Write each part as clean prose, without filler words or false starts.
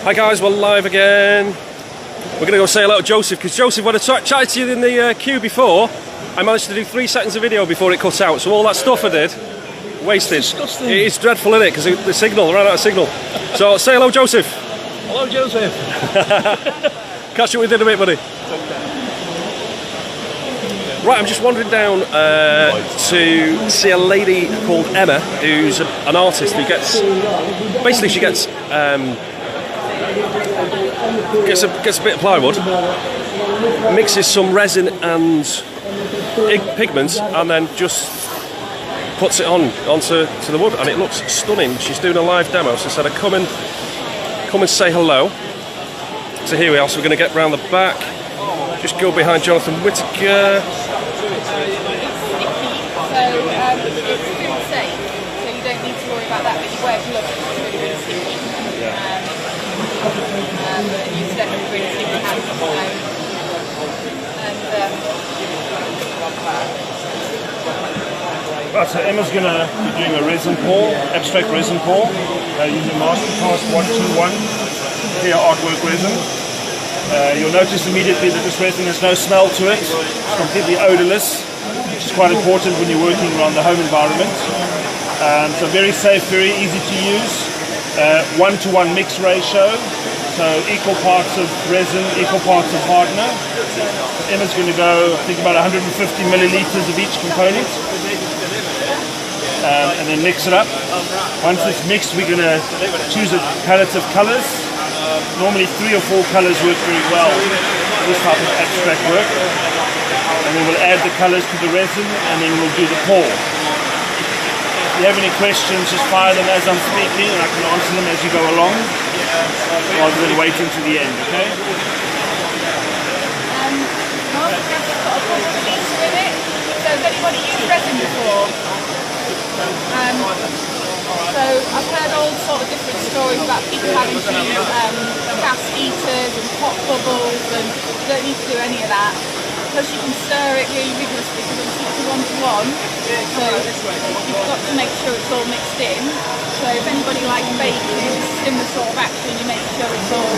Hi guys, we're live again. We're going to go say hello to Joseph, because Joseph, when I chatted to you in the queue before, I managed to do 3 seconds of video before it cut out, so all that stuff I did, wasted. Disgusting. It's dreadful, isn't it? Because the signal, ran out of signal. So say hello, Joseph. Hello, Joseph. Catch up with you in a bit, buddy. Right, I'm just wandering down to see a lady called Emma, who's an artist who gets, basically she gets a bit of plywood, mixes some resin and pigments, and then just puts it onto the wood, and it looks stunning. She's doing a live demo, so I said I'd come and say hello. So here we are. So we're going to get round the back, just go behind Jonathan Whittaker. So it's food safe, so you don't need to worry about that, but you wear gloves, it's really, really sticky. And you still have really sticky hands. Right, so Emma's going to be doing a resin pour, abstract resin pour, using Mastercast 121 clear artwork resin. You'll notice immediately that this resin has no smell to it. It's completely odorless, which is quite important when you're working around the home environment. So very safe, very easy to use. 1-to-1 mix ratio, so equal parts of resin, equal parts of hardener. Emma's going to go, I think, about 150 milliliters of each component, and then mix it up. Once it's mixed, we're going to choose a palette of colors. Normally 3 or 4 colors work very well for this type of abstract work. And then we'll add the colors to the resin, and then we'll do the pour. If you have any questions, just fire them as I'm speaking, and I can answer them as you go along, rather than wait until the end, okay? Mastercast has got a bubble releaser in it, so has anybody used resin before? So I've heard all sort of different stories about people having to gas heaters and pop bubbles, and you don't need to do any of that. Because you can stir it really rigorously, because it's a 1-to-1, so you've got to make sure it's all mixed in. So if anybody likes baking, it's similar sort of action. You make sure it's all,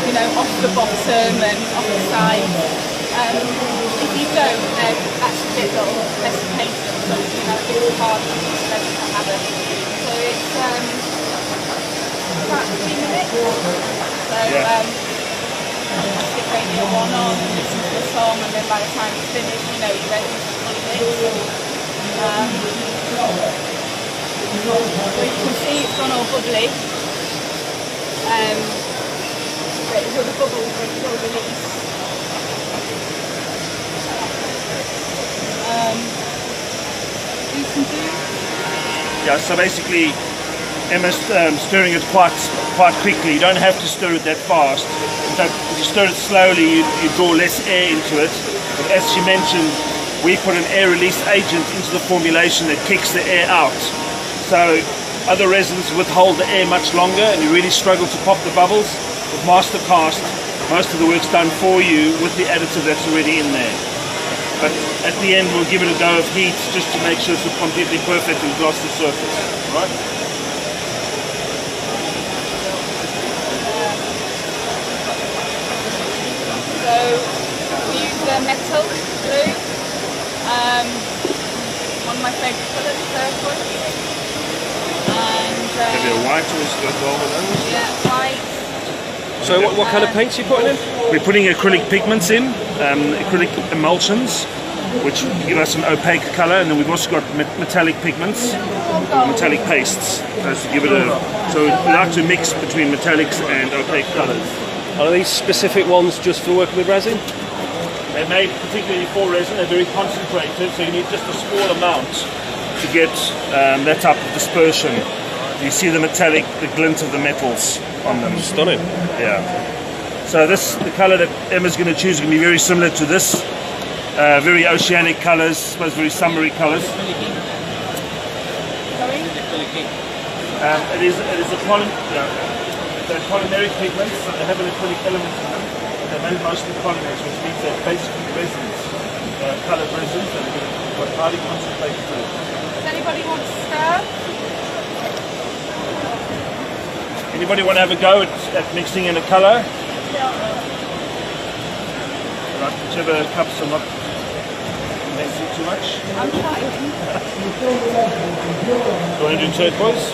you know, off the bottom and off the side. If you don't, then that's a bit of desiccation, so you know, it's hard to have it. So it's about 3 minutes. So stick radio 1 on, listen to the song, and then by the time it's finished, you know you're ready to fully mix. So you can see it's gone all bubbly. But the bubbles will release. You can do. Yeah, so basically Emma's stirring it quite quickly. You don't have to stir it that fast. In fact, if you stir it slowly, you draw less air into it. But as she mentioned, we put an air release agent into the formulation that kicks the air out. So other resins withhold the air much longer, and you really struggle to pop the bubbles. With Mastercast, most of the work's done for you with the additive that's already in there. But at the end, we'll give it a go of heat just to make sure it's completely perfect and glossy surface. Right? So we use the metal glue. One of my favourite colours, purple. And Maybe a white was good over those. yeah, white. So what kind of paints are you putting in? We're putting acrylic pigments in, acrylic emulsions, which give us an opaque colour, and then we've also got metallic pigments, metallic pastes, to give it a. So we like to mix between metallics and opaque colours. Are these specific ones just for working with resin? They're made particularly for resin. They're very concentrated, so you need just a small amount to get that type of dispersion. You see the metallic, the glint of the metals on them. Stunning. Yeah. So the colour that Emma's going to choose is going to be very similar to this. Very oceanic colours, I suppose very summery colours. It is a they're polymeric pigments. They have an acrylic element in them. They're made mostly polymers, which means they're basically resins, coloured resins, and they're highly concentrated through. Does anybody want to stir? Anybody want to have a go at mixing in a colour? Right, whichever cups are not messy too much. I'm trying. You want to do turquoise?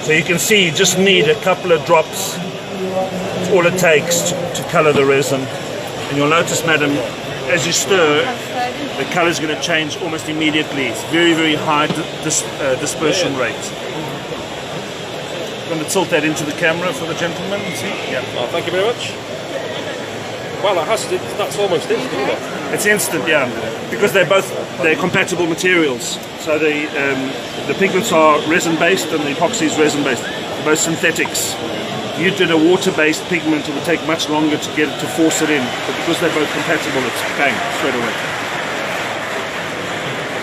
So you can see you just need a couple of drops. It's all it takes to colour the resin. And you'll notice, madam, as you stir, the colour is going to change almost immediately. It's very, very high dispersion rate. I'm going to tilt that into the camera for the gentleman. See? Yeah. Oh, thank you very much. Well, that's almost instant, isn't it? It's instant, yeah, because they're compatible materials. So the pigments are resin-based and the epoxy is resin-based. They're both synthetics. If you did a water-based pigment, it would take much longer to get it to force it in. But because they're both compatible, it's bang, straight away.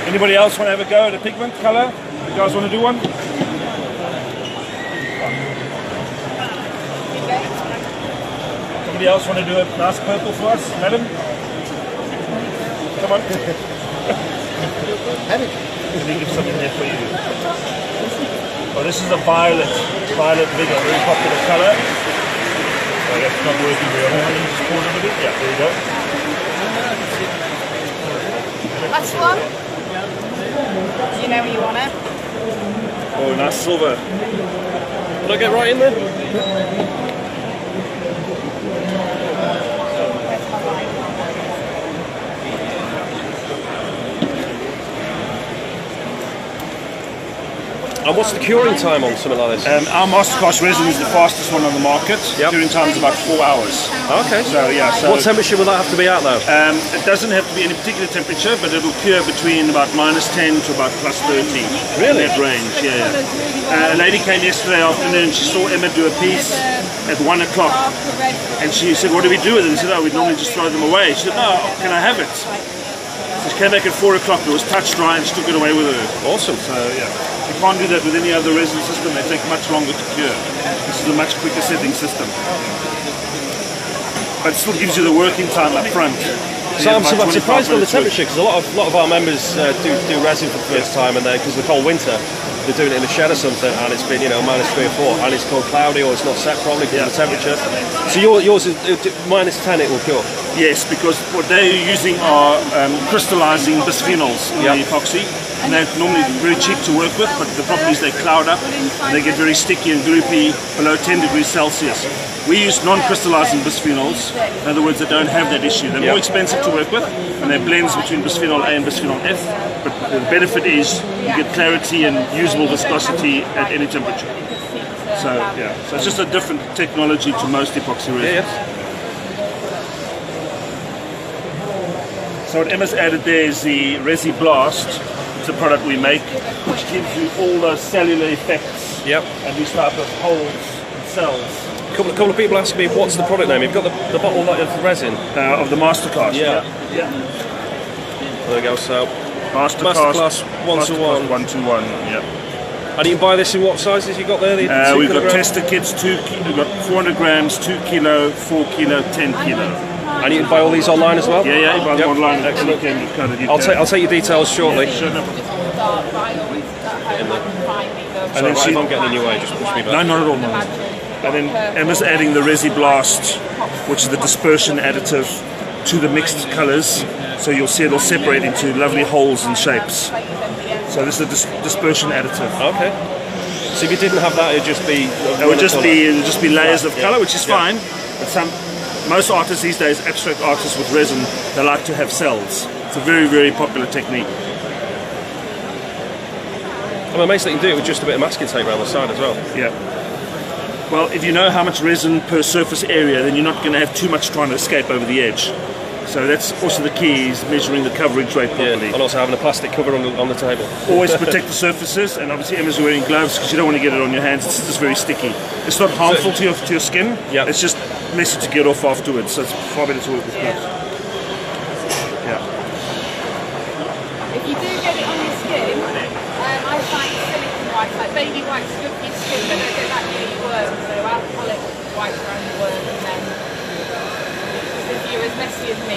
Anybody else want to have a go at a pigment color? You guys want to do one? Somebody else want to do a nice purple for us, madam? Come on. Let me give something there for you. Oh, this is a violet vigor, very popular color. Oh, that's not working very well. Just pour it a bit. Yeah, there you go. Last one. You know where you want it. Oh, nice silver. Can I get right in there? And what's the curing time on something like this? Our Mastercast resin is the fastest one on the market. Yep. Curing time is about 4 hours. Okay. So yeah. So what temperature will that have to be at though? It doesn't have to be any particular temperature, but it'll cure between about -10 to about +30. Really? In that range. Yeah. A lady came yesterday afternoon. She saw Emma do a piece at 1 o'clock, and she said, "What do we do with it?" I said, "Oh, we normally just throw them away." She said, "No, can I have it?" So she came back at 4 o'clock. It was touch dry, and she took it away with her. Awesome. So yeah. You can't do that with any other resin system. They take much longer to cure. This is a much quicker setting system. But it still gives you the working time up front. So I'm surprised on the temperature, because a lot of our members do resin for the first time, and because the cold winter, they're doing it in the shed or something, and it's been -3 or 4, and it's cold cloudy or it's not set properly because of the temperature. So yours is -10, it will cure. Yes, because what they're using are crystallizing bisphenols in the epoxy. And they're normally very cheap to work with, but the problem is they cloud up and they get very sticky and gloopy below 10 degrees Celsius. We use non-crystallizing bisphenols. In other words, they don't have that issue. They're more expensive to work with, and they're blends between bisphenol A and bisphenol F. But the benefit is you get clarity and usable viscosity at any temperature. So yeah, so it's just a different technology to most epoxy resins. So what Emma's added there is the Resi Blast. It's a product we make, which gives you all those cellular effects and these type of holes and cells. A couple of people ask me, what's the product name? You've got the bottle of resin. Of the Mastercast. Yeah. There we go, so Masterclass 1-to-1. 1-to-1, yeah. And you can buy this in what sizes you got there? We've got tester kits, we've got 400 grams, 2 kilo, 4 kilo, 10 kilo. And you can buy all these online as well? Yeah, you buy them online. Excellent. I'll take your details shortly. Yeah, sure, no problem. And then if I'm getting in your way, just push me back. No, not at all. No. And then Emma's adding the Resi Blast, which is the dispersion additive, to the mixed colours. So you'll see it'll separate into lovely holes and shapes. So this is a dispersion additive. Okay. So if you didn't have that, it'd just be... It would just be layers of colour, which is fine. But most artists these days, abstract artists with resin, they like to have cells. It's a very, very popular technique. I'm amazed that you can do it with just a bit of masking tape around the side as well. Yeah. Well, if you know how much resin per surface area, then you're not going to have too much trying to escape over the edge. So that's also the key, is measuring the coverage rate properly. Yeah, and also having a plastic cover on the table. Always protect the surfaces, and obviously Emma's wearing gloves because you don't want to get it on your hands. It's just very sticky. It's not harmful to your skin. Yeah. It's just messy to get off afterwards. So it's far better to work with gloves. Yeah. If you do get it on your skin, I find silicone wipes, like baby wipes, good for your skin, but don't get that near your work. So I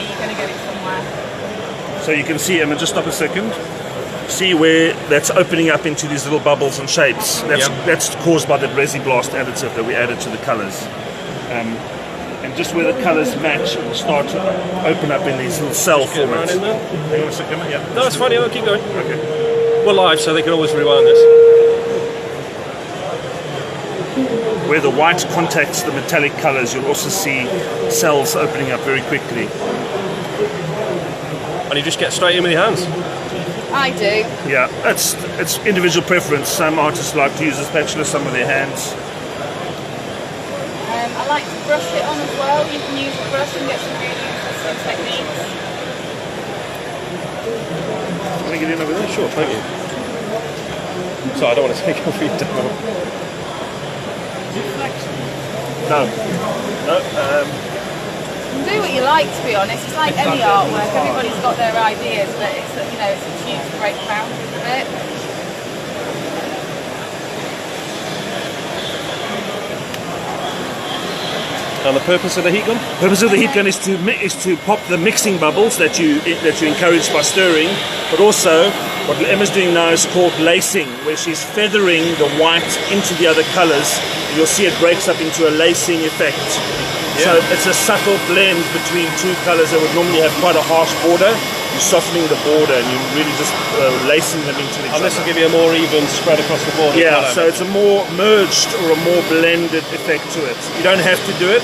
you're going to get it somewhere. So you can see, Emma, just stop a second. See where that's opening up into these little bubbles and shapes. That's caused by the resin blast additive that we added to the colours. And just where the colours match, it will start to open up in these little cell formats. Hang on a second, yeah. No, it's fine, I'll keep going. Okay. We're live, so they can always rewind this. Where the white contacts the metallic colours, you'll also see cells opening up very quickly. And you just get straight in with your hands. I do. Yeah, it's individual preference. Some artists like to use a spatula, some with their hands. I like to brush it on as well. You can use a brush and get some really interesting techniques. Want to get in over there? Sure, thank you. So I don't want to take over your demo. No. Do what you like, to be honest. It's like any artwork. Everybody's got their ideas, but it's it's a huge to break boundaries of it. And the purpose of the heat gun? The purpose of the heat gun is to pop the mixing bubbles that you encourage by stirring, but also what Emma's doing now is called lacing, where she's feathering the white into the other colours. You'll see it breaks up into a lacing effect. So it's a subtle blend between two colours that would normally have quite a harsh border. You're softening the border and you're really just lacing them into each other. And this will give you a more even spread across the board. Yeah, so it's a more merged or a more blended effect to it. You don't have to do it,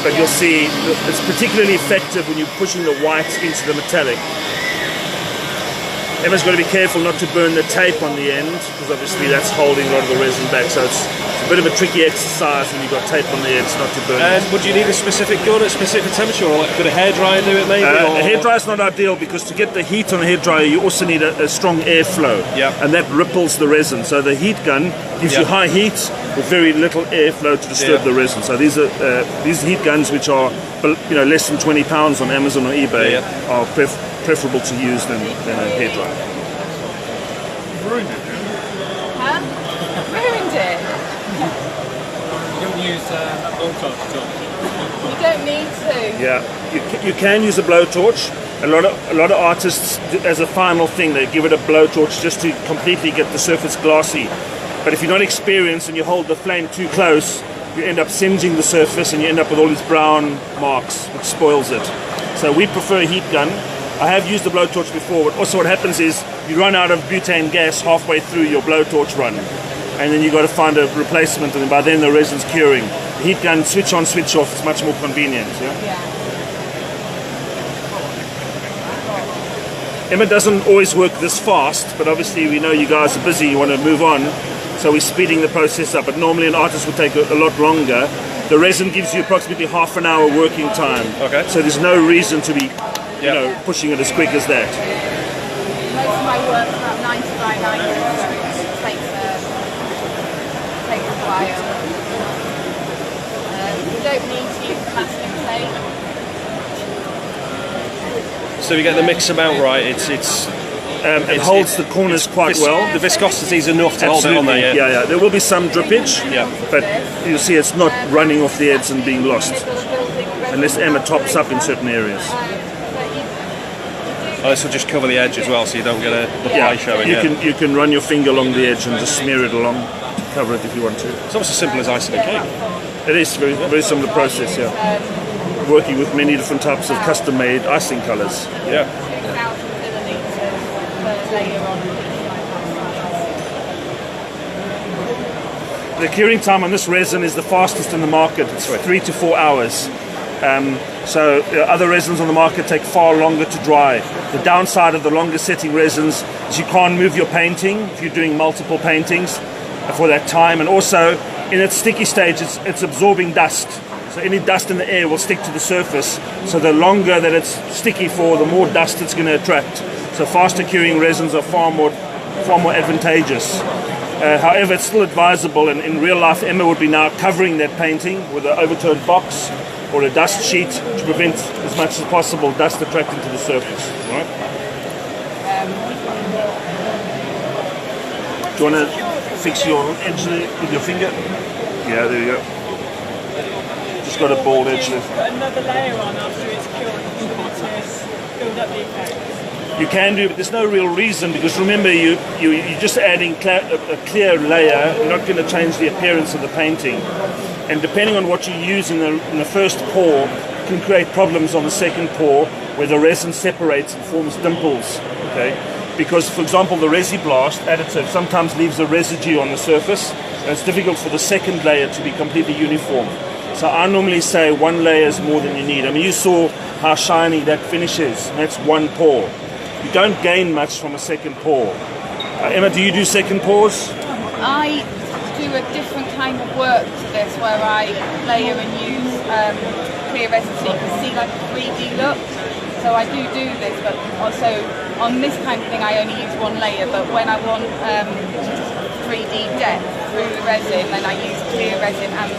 but you'll see it's particularly effective when you're pushing the white into the metallic. Emma's got to be careful not to burn the tape on the end, because obviously that's holding a lot of the resin back, so it's a bit of a tricky exercise when you've got tape on the ends not to burn And it. would you need a specific gun at a specific temperature, or could a hairdryer do it maybe? A hairdryer is not ideal, because to get the heat on a hairdryer you also need a strong airflow, and that ripples the resin. So the heat gun gives you high heat with very little airflow to disturb the resin. So these heat guns, which are less than £20 on Amazon or eBay, are preferable to use than a hairdryer. Ruined it. Huh? Ruined it? You don't use a blowtorch at all? You don't need to. Yeah, you can use a blowtorch. A lot of artists, as a final thing, they give it a blowtorch just to completely get the surface glassy. But if you're not experienced and you hold the flame too close, you end up singeing the surface and you end up with all these brown marks, which spoils it. So we prefer a heat gun. I have used the blowtorch before, but also what happens is you run out of butane gas halfway through your blowtorch run, and then you've got to find a replacement, and by then the resin's curing. The heat gun, switch on, switch off, it's much more convenient. Emma doesn't always work this fast, but obviously we know you guys are busy, you want to move on, so we're speeding the process up. But normally an artist would take a lot longer. The resin gives you approximately half an hour working time, so there's no reason to be pushing it as quick as that. Most of my work is about 90 by 90, so it takes a while. You don't need to use masking tape. So we get the mix amount right. It holds the corners quite well. The viscosity is enough to hold it on there. Yeah. There will be some drippage, but you'll see it's not running off the edge and being lost, unless Emma tops up in certain areas. Oh, this will just cover the edge as well, so you don't get the pie showing. You can run your finger along the edge and just smear it along, cover it if you want to. It's almost as simple as icing a cake. It is very, very similar process. Working with many different types of custom-made icing colours. 2,000 millilitres per layer on. The curing time on this resin is the fastest in the market. It's 3 to 4 hours. So other resins on the market take far longer to dry. The downside of the longer setting resins is you can't move your painting if you're doing multiple paintings for that time, and also in its sticky stage it's absorbing dust, so any dust in the air will stick to the surface, so the longer that it's sticky for, the more dust it's going to attract. So faster curing resins are far more advantageous. However, it's still advisable, and in real life Emma would be now covering that painting with an overturned box or a dust sheet to prevent as much as possible dust attracting to the surface. Right? Do you want to fix your edge there with your finger? Yeah, there you go. just got a bald edge there. Put another layer on after it's cured to build up the effect. You can do, but there's no real reason, because remember, you're just adding a clear layer. You're not going to change the appearance of the painting. And depending on what you use in the first pour, can create problems on the second pour where the resin separates and forms dimples. Okay, because for example, the Resi-Blast additive sometimes leaves a residue on the surface, and it's difficult for the second layer to be completely uniform. So I normally say one layer is more than you need. I mean, you saw how shiny that finish is. That's one pour. You don't gain much from a second pour. Emma, do you do second pours? I do a different kind of work to this, where I layer and use clear resin so you can see like a 3D look. So I do this, but also on this kind of thing I only use one layer, but when I want 3D depth through the resin, then I use clear resin and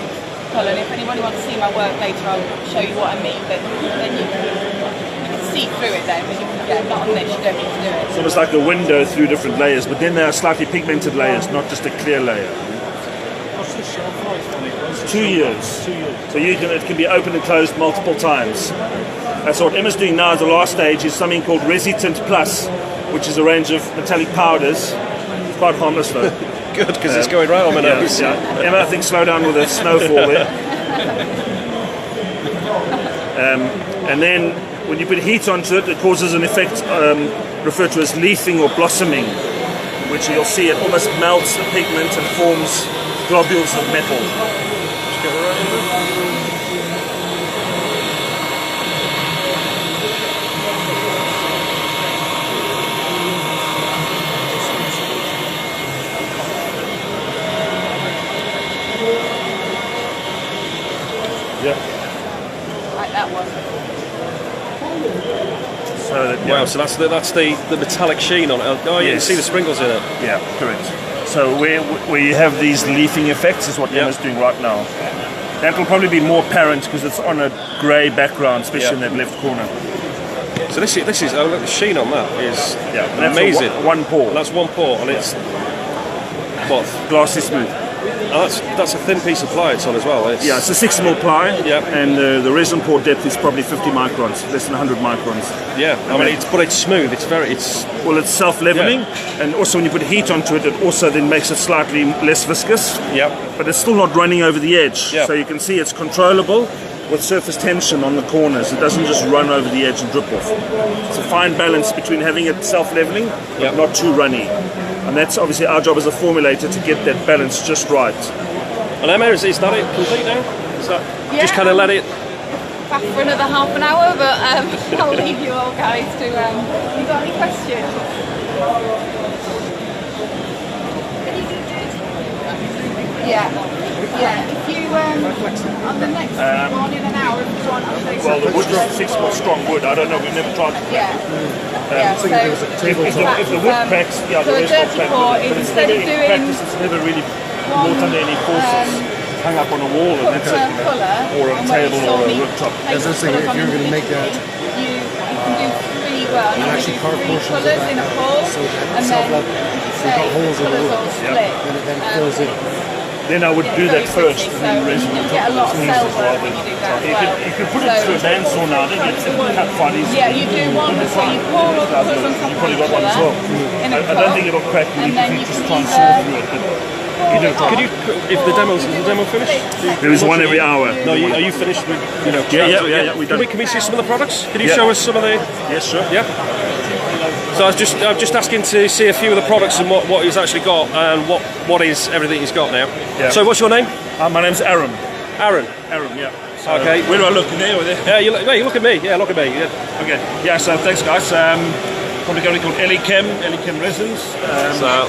colour. And if anybody wants to see my work later, I'll show you what I mean, but then you can see through it then, but you can, not on this, you don't need to do it. It's almost like a window through different layers, but then there are slightly pigmented layers, not just a clear layer. What's the shelf life on it? It's 2 years. 2 years. So it can be opened and closed multiple times. So what Emma's doing now, the last stage, is something called Resi-Tint Plus, which is a range of metallic powders. It's quite harmless though. Good, because it's going right on my nose. Yeah. Emma, I think slow down with the snowfall there. And then when you put heat onto it, it causes an effect referred to as leafing or blossoming, which you'll see it almost melts the pigment and forms globules of metal. Just get right in there. Yeah. Like that one. So that, Wow, so that's the metallic sheen on it. Oh, you can Yes. see the sprinkles in it. Yeah, correct. So where you have these leafing effects is what Emma's doing right now. That will probably be more apparent because it's on a grey background, especially in that left corner. So this is oh look, the sheen on that is And that's amazing. One pour. That's one pour, and it's what? Glassy smooth. Oh, that's a thin piece of ply it's on as well. It's, Yeah, it's a 6mm ply, Yep. and the resin pour depth is probably 50 microns, less than 100 microns. yeah. I mean, it's smooth. Well, it's self-leveling, and also when you put heat onto it, it also then makes it slightly less viscous. Yeah. But it's still not running over the edge. Yep. So you can see it's controllable with surface tension on the corners. It doesn't just run over the edge and drip off. It's a fine balance between having it self-leveling, but Yep. not too runny. And that's obviously our job as a formulator to get that balance just right. And Emma, is that it complete now? Is that just kind of let it? Back for another half an hour, but I'll leave you all guys to. You got any questions? Yeah. If you on the next one in an hour, if you want, I'll show you. Well, the something. wood 6mm strong wood. I don't know. We've never tried it. Yeah. So If the wood cracks, yeah, so the a rest will dirty crack. pour But is it's instead never, of in doing practice, it's never really brought under any forces. Hung up on a wall, and that's it. Or a table or a rooftop. As I say, if you're going to make that, you can do three. Well, you can do three colours in a pour, and then say colours all split. Then it fills in. Then I would do that first, and then resin on You top. get a lot of It's cell easy work rather when than- you do that as You well. could put it through a bandsaw now, then you can cut quite easily. Yeah, you do one, so you pour all the colours on top You of probably each got one as well. other in a I don't think it'll crack when and you then you just can try and either saw through it. You do it. Could you, if the demo finished? There is one every hour. No, are you finished with Yeah, we done. Can we see some of the products? Can you Yeah. show us some of the? Yes, sure. Yeah. So I'm just asking to see a few of the products and what he's actually got and what is everything he's got now. Yeah. So what's your name? My name's Aaron. Aaron. Aaron, yeah. So Okay. Where do I look? In there or there? Yeah, you look at me. Yeah, look at me. Yeah. Okay. Yeah, so thanks guys. Probably a company called Eli-chem Resins. So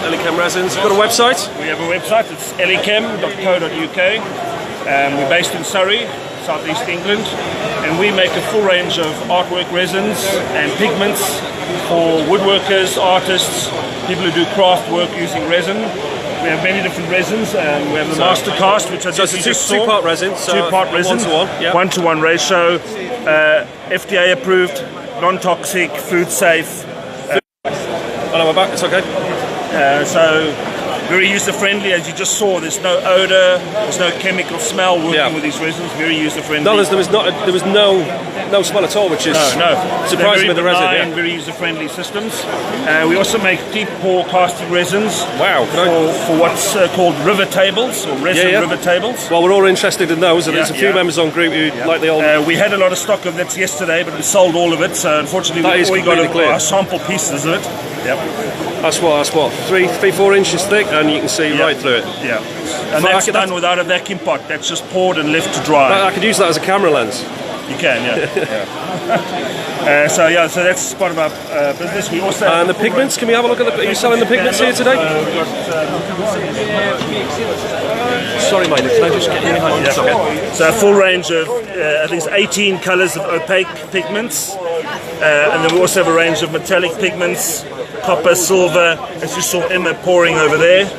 Eli-chem resins. You've got a website? We have a website, it's eli-chem.co.uk. We're based in Surrey, southeast England, and we make a full range of artwork resins and pigments for woodworkers, artists, people who do craft work using resin. We have many different resins. We have the Mastercast, which I So it's a two-part resin. So two-part resin, one-to-one. Yeah. one-to-one ratio, FDA approved, non-toxic, food safe. Oh no, we're back. It's okay. So Very user-friendly, as you just saw. There's no odor, there's no chemical smell working Yeah. with these resins. Very user-friendly. No, there was no smell at all, which is surprising with the resin. Very benign, Yeah. very user-friendly systems. We also make deep pour casting resins. Wow. For what's called river tables or resin river tables. Well, we're all interested in those, and there's a few members on group who like the old. We had a lot of stock of that yesterday, but we sold all of it. So unfortunately, That is we got completely clear. our sample pieces of it. Yep. That's what 3-4 inches thick, and you can see right through it. Yeah. And that's done without a vacuum pot. That's just poured and left to dry. I could use that as a camera lens. You can, so that's part of our business. We also And the pigments, can we have a look at are you selling the pigments here today? Sorry, mate, can I just get in behind you? So a full range of at least 18 colours of opaque pigments, and then we also have a range of metallic pigments, copper, silver, as you saw Emma pouring over there.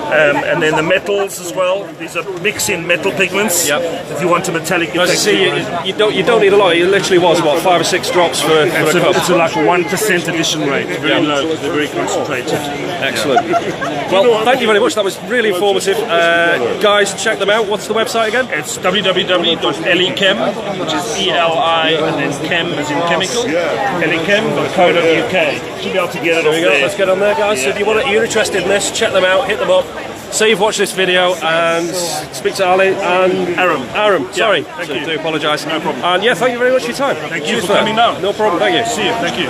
And then the metals as well. These are mix-in metal pigments. Yep. If you want a metallic As effect. you don't need a lot. It literally was what 5 or 6 drops for a cup. It's like a 1% addition rate. Very low. They're very concentrated. Excellent. Well, thank you very much. That was really informative. Guys, check them out. What's the website again? It's www.eli-chem, which is E-L-I and then chem as in chemical. Eli-chem.co.uk. Should be able to get it There off we go. there. Let's get on there, guys. So if you're interested in this, check them out. Hit them up. Say you've watched this video and speak to Ali and Aram. Sorry, thank you. I do apologise. No problem. And yeah, thank you very much for your time. Thank you for coming down. No problem. Thank you. See you. Thank you.